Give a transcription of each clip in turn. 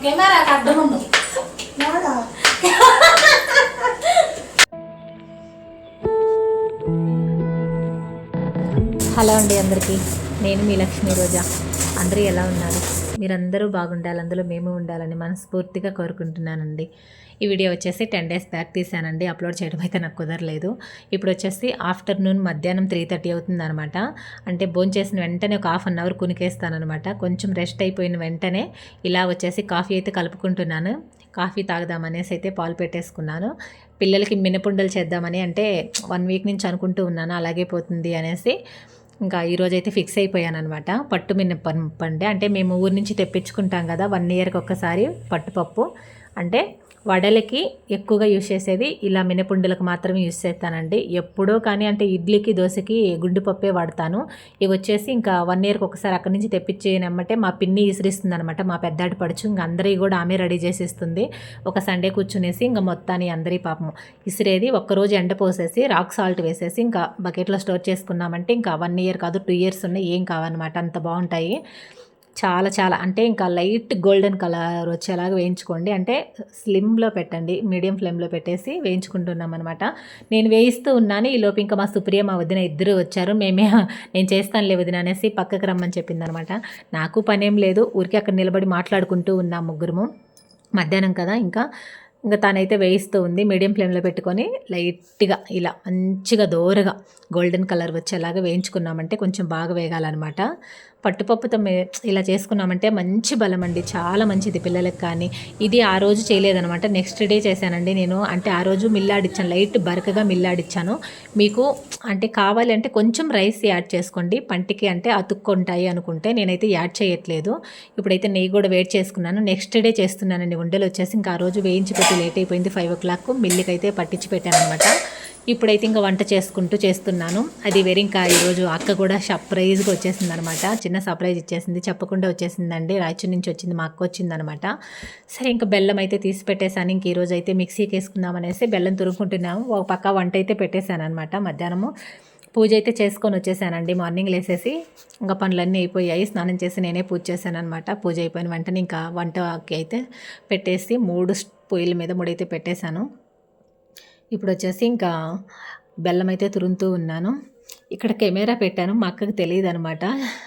కెమెరాకి అడ్డం ఉండు. హలో అండి అందరికీ, నేను మీ లక్ష్మీ రోజా. అందరూ ఎలా ఉన్నారు? మీరందరూ బాగుండాలి, అందులో మేము ఉండాలని మనస్ఫూర్తిగా కోరుకుంటున్నానండి. ఈ వీడియో వచ్చేసి 10 days బ్యాక్ తీసానండి. అప్లోడ్ చేయడం అయితే నాకు కుదరలేదు. ఇప్పుడు వచ్చేసి ఆఫ్టర్నూన్ మధ్యాహ్నం 3:30 అవుతుందనమాట. అంటే భోంచేసిన వెంటనే ఒక 1/2 hour కునికేస్తానమాట. కొంచెం రెస్ట్ అయిపోయిన వెంటనే ఇలా వచ్చేసి కాఫీ అయితే కలుపుకుంటున్నాను. కాఫీ తాగుదామనేసి అయితే పాలు పెట్టేసుకున్నాను. పిల్లలకి మినపుండలు చేద్దామని, అంటే 1 week నుంచి అనుకుంటూ ఉన్నాను, అలాగే పోతుంది అనేసి ఇంకా ఈరోజైతే ఫిక్స్ అయిపోయాను అనమాట. పట్టు మినపండే, అంటే మేము ఊరి నుంచి తెప్పించుకుంటాం కదా 1 yearకి ఒక్కసారి పట్టుపప్పు. అంటే వడలకి ఎక్కువగా యూజ్ చేసేది ఇలా మినపుండులకు మాత్రమే యూజ్ చేస్తానండి. ఎప్పుడో కానీ, అంటే ఇడ్లీకి దోశకి గుండుపప్పే వాడతాను. ఇవి వచ్చేసి ఇంకా 1 yearకి ఒకసారి అక్కడి నుంచి తెప్పించేనమ్మంటే మా పిన్ని ఇసిరిస్తుంది అనమాట. మా పెద్దాడి పడుచు ఇంకా అందరికీ కూడా ఆమె రెడీ చేసి ఇస్తుంది. ఒక సండే కూర్చునేసి ఇంకా మొత్తాన్ని అందరి పాపం ఇసిరేది ఒక్కరోజు ఎండ పోసేసి రాక్ సాల్ట్ వేసేసి ఇంకా బకెట్లో స్టోర్ చేసుకున్నామంటే ఇంకా 1 year కాదు 2 years ఉన్నాయి, ఏం కావన్నమాట. అంత బాగుంటాయి. చాలా చాలా అంటే ఇంకా లైట్ గోల్డెన్ కలర్ వచ్చేలాగా వేయించుకోండి. అంటే స్లిమ్లో పెట్టండి, మీడియం ఫ్లేమ్లో పెట్టేసి వేయించుకుంటున్నాం అనమాట. నేను వేయిస్తూ ఉన్నాను. ఈలోపు ఇంకా మా సుప్రియ మా వదిన ఇద్దరు వచ్చారు. నేను చేస్తానులే వదిన అనేసి పక్కకు రమ్మని చెప్పింది అనమాట. నాకు పనేం లేదు, ఊరికి అక్కడ నిలబడి మాట్లాడుకుంటూ ఉన్నాం ముగ్గురము. మధ్యాహ్నం కదా, ఇంకా తనైతే వేయిస్తూ ఉంది. మీడియం ఫ్లేమ్లో పెట్టుకొని లైట్గా ఇలా మంచిగా దోరగా గోల్డెన్ కలర్ వచ్చేలాగా వేయించుకున్నామంటే కొంచెం బాగా వేగాలన్నమాట. పట్టుపప్పుతో ఇలా చేసుకున్నామంటే మంచి బలం అండి, చాలా మంచిది పిల్లలకు. కానీ ఇది ఆ రోజు చేయలేదనమాట, నెక్స్ట్ డే చేశానండి నేను. అంటే ఆ రోజు మిల్లాడిచ్చాను, లైట్ బరకగా మిల్లాడిచ్చాను. మీకు అంటే కావాలి అంటే కొంచెం రైస్ యాడ్ చేసుకోండి, పంటికి అంటే అతుక్కుంటాయి అనుకుంటే. నేనైతే యాడ్ చేయట్లేదు. ఇప్పుడైతే నెయ్యి కూడా వేడి చేసుకున్నాను. నెక్స్ట్ డే చేస్తున్నానండి ఉండలు వచ్చేసి. ఇంకా ఆ రోజు వేయించి పెట్టి లేట్ అయిపోయింది. 5 o'clock మిల్లికి అయితే పట్టించి పెట్టాను అనమాట. ఇప్పుడైతే ఇంకా వంట చేసుకుంటూ చేస్తున్నాను. అది వేరే ఇంకా ఈరోజు అక్క కూడా సర్ప్రైజ్గా వచ్చేసింది అనమాట. చిన్న సర్ప్రైజ్ ఇచ్చేసింది, చెప్పకుండా వచ్చేసిందండి. రాయచూర్ నుంచి వచ్చింది, మా అక్క వచ్చిందనమాట. సరే ఇంకా బెల్లం అయితే తీసి పెట్టేశాను. ఇంక ఈరోజు అయితే మిక్సీకి వేసుకుందాం అనేసి బెల్లం తురుముకుంటున్నాము. ఒక పక్క వంట అయితే పెట్టేశాను అనమాట. మధ్యాహ్నము పూజ అయితే చేసుకొని వచ్చేసానండి. మార్నింగ్ లేసేసి ఇంకా పనులన్నీ అయిపోయాయి. స్నానం చేసి నేనే పూజ చేశాను అనమాట. పూజ అయిపోయిన వెంటనే ఇంకా వంటకి అయితే పెట్టేసి 3 పొయ్యిల మీద 3 అయితే పెట్టేశాను. ఇప్పుడు వచ్చేసి ఇంకా బెల్లం అయితే తురుముతూ ఉన్నాను. ఇక్కడ కెమెరా పెట్టాను, మా అక్కకి తెలియదు అనమాట.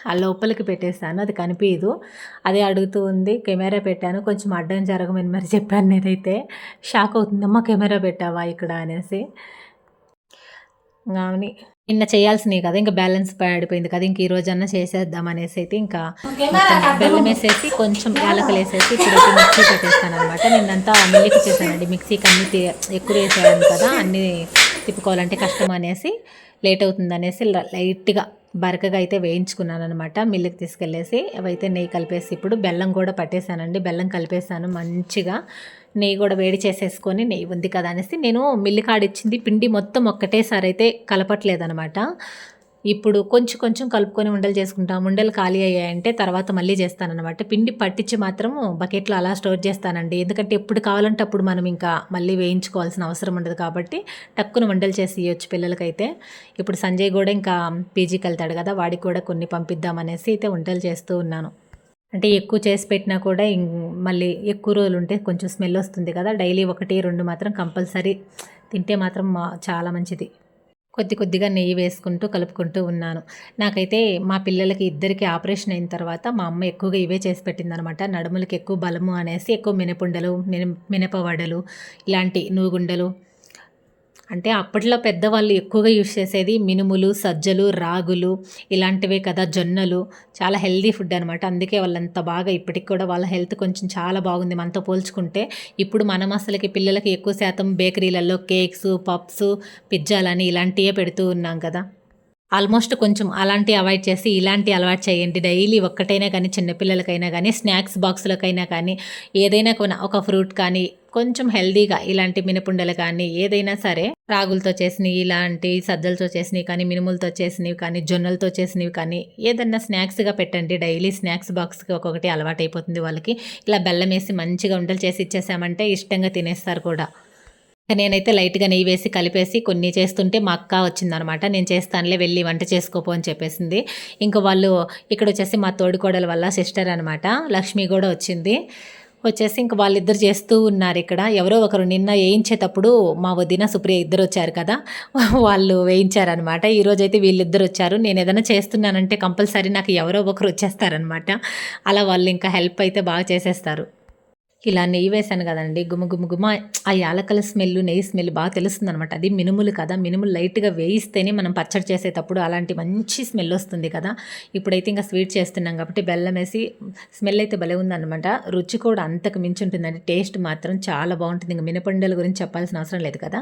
ఆ లోపలికి పెట్టేశాను, అది కనిపించదు. అదే అడుగుతూ ఉంది. కెమెరా పెట్టాను, కొంచెం అడ్డం జరగమని మరి చెప్పాను. నేనైతే షాక్ అవుతుందమ్మా, కెమెరా పెట్టావా ఇక్కడ అనేసి. కానీ నిన్న చేయాల్సినవి కదా, ఇంకా బ్యాలెన్స్ పడిపోయింది కదా, ఇంక ఈ రోజన్నా చేసేద్దాం అనేసి అయితే ఇంకా బెల్లం వేసేసి కొంచెం యాలకలు వేసేసి ఇప్పుడైతే మిక్సీ పెట్టేస్తాను అనమాట. నిన్నంతా మిల్లికి చేశానండి. మిక్సీకి అన్ని ఎక్కువ వేసేయాలి కదా, అన్నీ తిప్పుకోవాలంటే కష్టం అనేసి లేట్ అవుతుంది అనేసి లైట్గా బరకగా అయితే వేయించుకున్నాను అనమాట. మిల్లుకి తీసుకెళ్ళేసి అవైతే నెయ్యి కలిపేసి ఇప్పుడు బెల్లం కూడా పట్టేశానండి. బెల్లం కలిపేసాను మంచిగా. నెయ్యి కూడా వేడి చేసేసుకొని, నెయ్యి ఉంది కదా అనేసి నేను మిల్లు కాడిచ్చింది పిండి మొత్తం ఒక్కటేసారి అయితే కలపట్లేదనమాట. ఇప్పుడు కొంచెం కొంచెం కలుపుకొని ఉండలు చేసుకుంటాం. ఉండలు ఖాళీ అయ్యాయంటే తర్వాత మళ్ళీ చేస్తానన్నమాట. పిండి పట్టించి మాత్రం బకెట్లో అలా స్టోర్ చేస్తానండి. ఎందుకంటే ఎప్పుడు కావాలంటే అప్పుడు మనం ఇంకా మళ్ళీ వేయించుకోవాల్సిన అవసరం ఉండదు కాబట్టి టక్కున వంటలు చేసి ఇవ్వచ్చు పిల్లలకైతే. ఇప్పుడు సంజయ్ కూడా ఇంకా పీజీకి వెళ్తాడు కదా, వాడికి కూడా కొన్ని పంపిద్దామనేసి అయితే వంటలు చేస్తూ ఉన్నాను. అంటే ఎక్కువ చేసి పెట్టినా కూడా మళ్ళీ ఎక్కువ రోజులు ఉంటే కొంచెం స్మెల్ వస్తుంది కదా. డైలీ 1, 2 మాత్రం కంపల్సరీ తింటే మాత్రం చాలా మంచిది. కొద్దిగా నెయ్యి వేసుకుంటూ కలుపుకుంటూ ఉన్నాను. నాకైతే మా పిల్లలకి ఇద్దరికి ఆపరేషన్ అయిన తర్వాత మా అమ్మ ఎక్కువగా ఇవే చేసి పెట్టిందనమాట. నడుములకి ఎక్కువ బలము అనేసి ఎక్కువ మినపుండలు, మినపవడలు, ఇలాంటి నూగుండలు. అంటే అప్పట్లో పెద్దవాళ్ళు ఎక్కువగా యూజ్ చేసేది మినుములు, సజ్జలు, రాగులు ఇలాంటివే కదా, జొన్నలు. చాలా హెల్దీ ఫుడ్ అనమాట. అందుకే వాళ్ళంత బాగా ఇప్పటికి కూడా వాళ్ళ హెల్త్ కొంచెం చాలా బాగుంది మనతో పోల్చుకుంటే. ఇప్పుడు మనం అసలుకి పిల్లలకి ఎక్కువ శాతం బేకరీలలో కేక్స్, పప్స్, పిజ్జాలని ఇలాంటివే పెడుతూ ఉన్నాం కదా. ఆల్మోస్ట్ కొంచెం అలాంటివి అవాయిడ్ చేసి ఇలాంటి అలవాటు చేయండి. డైలీ ఒక్కటైనా కానీ, చిన్నపిల్లలకైనా కానీ, స్నాక్స్ బాక్సులకైనా కానీ, ఏదైనా ఒక ఫ్రూట్ కానీ, కొంచెం హెల్దీగా ఇలాంటి మినపుండలు కానీ ఏదైనా సరే, రాగులతో చేసినవి, ఇలాంటి సజ్జలతో చేసినవి కానీ, మినుములతో చేసినవి కానీ, జొన్నలతో చేసినవి కానీ ఏదన్నా స్నాక్స్గా పెట్టండి. డైలీ స్నాక్స్ బాక్స్కి ఒక్కొక్కటి అలవాటు అయిపోతుంది వాళ్ళకి. ఇలా బెల్లం వేసి మంచిగా ఉండలు చేసి ఇచ్చేసామంటే ఇష్టంగా తినేస్తారు కూడా. నేనైతే లైట్గా నెయ్యి వేసి కలిపేసి కొన్ని చేస్తుంటే మా అక్క వచ్చిందనమాట. నేను చేస్తానులే, వెళ్ళి వంట చేసుకోపో అని చెప్పేసింది. ఇంకా వాళ్ళు ఇక్కడ వచ్చేసి మా తోడికోడల వల్ల సిస్టర్ అనమాట, లక్ష్మి కూడా వచ్చింది. వచ్చేసి ఇంక వాళ్ళిద్దరు చేస్తూ ఉన్నారు ఇక్కడ. ఎవరో ఒకరు నిన్న వేయించేటప్పుడు మా వదిన, సుప్రియ ఇద్దరు వచ్చారు కదా! వాళ్ళు వేయించారనమాట. ఈరోజైతే వీళ్ళిద్దరు వచ్చారు. నేను ఏదైనా చేస్తున్నానంటే కంపల్సరీ నాకు ఎవరో ఒకరు వచ్చేస్తారనమాట. అలా వాళ్ళు ఇంకా హెల్ప్ అయితే బాగా చేసేస్తారు. ఇలా నెయ్యి వేశాను కదండీ! గుమ గుమ గుమ ఆ యాలకుల స్మెల్, నెయ్యి స్మెల్ బాగా తెలుస్తుందనమాట. అది మినుములు కదా! మినుములు లైట్‌గా వేయిస్తేనే మనం పచ్చడి చేసేటప్పుడు అలాంటి మంచి స్మెల్ వస్తుంది కదా! ఇప్పుడైతే ఇంకా స్వీట్ చేస్తున్నాం కాబట్టి బెల్లమేసి స్మెల్ అయితే భలే ఉందనమాట. రుచి కూడా అంతకు మించి ఉంటుందండి. టేస్ట్ మాత్రం చాలా బావుంటుంది. ఇంక మినపండుల గురించి చెప్పాల్సిన అవసరం లేదు కదా!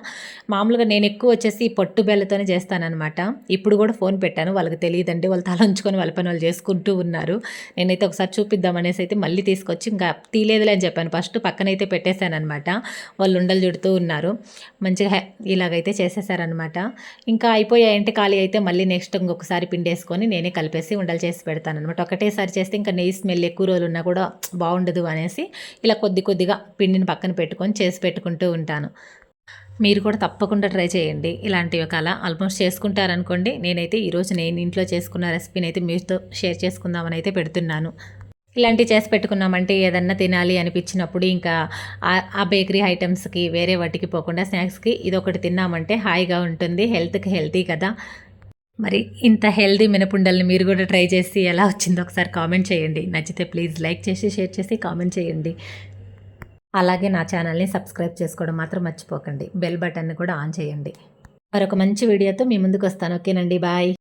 మామూలుగా నేను ఎక్కువ వచ్చేసి పొట్టు బెల్లతోనే చేస్తాననమాట. ఇప్పుడు కూడా ఫోన్ పెట్టాను. వాళ్ళకి తెలీదండి. వాళ్ళు తల ఉంచుకొని వాళ్ళ పని వాళ్ళు చేసుకుంటూ ఉన్నారు. నేనైతే ఒకసారి చూపిద్దాం అనేసి అయితే మళ్ళీ తీసుకొచ్చి ఇంకా తీయలేదులే అని చెప్పాను. ఫస్ట్ పక్కనైతే పెట్టేశాననమాట. వాళ్ళు ఉండలు చుడుతూ ఉన్నారు. మంచిగా ఇలాగైతే చేసేసారనమాట. ఇంకా అయిపోయాయంటే ఖాళీ అయితే మళ్ళీ నెక్స్ట్ ఇంకొకసారి పిండేసుకొని నేనే కలిపేసి ఉండలు చేసి పెడతాననమాట. ఒకటేసారి చేస్తే ఇంకా నెయ్యి స్మెల్ ఎక్కువ రోజులు ఉన్నా కూడా బాగుండదు అనేసి ఇలా కొద్ది కొద్దిగా పిండిని పక్కన పెట్టుకొని చేసి పెట్టుకుంటూ ఉంటాను. మీరు కూడా తప్పకుండా ట్రై చేయండి. ఇలాంటివి ఒక అలా ఆల్మోస్ట్ చేసుకుంటారనుకోండి. నేనైతే ఈరోజు నేను ఇంట్లో చేసుకున్న రెసిపీని అయితే మీతో షేర్ చేసుకుందామని అయితే పెడుతున్నాను. ఇలాంటివి చేసి పెట్టుకున్నామంటే ఏదన్నా తినాలి అనిపించినప్పుడు ఇంకా ఆ బేకరీ ఐటమ్స్‌కి వేరే వాటికి పోకుండా స్నాక్స్‌కి ఇదొకటి తిన్నామంటే హాయిగా ఉంటుంది. హెల్త్‌కి హెల్తీ కదా! మరి ఇంత హెల్తీ మినపుండల్ని మీరు కూడా ట్రై చేసి ఎలా వచ్చిందో ఒకసారి కామెంట్ చేయండి. నచ్చితే ప్లీజ్ లైక్ చేసి, షేర్ చేసి, కామెంట్ చేయండి. అలాగే నా ఛానల్‌ని సబ్స్క్రైబ్ చేసుకోవడం మాత్రం మర్చిపోకండి. బెల్ బటన్‌ని కూడా ఆన్ చేయండి. మరొక మంచి వీడియోతో మీ ముందుకొస్తాను. ఓకేనండి. బాయ్.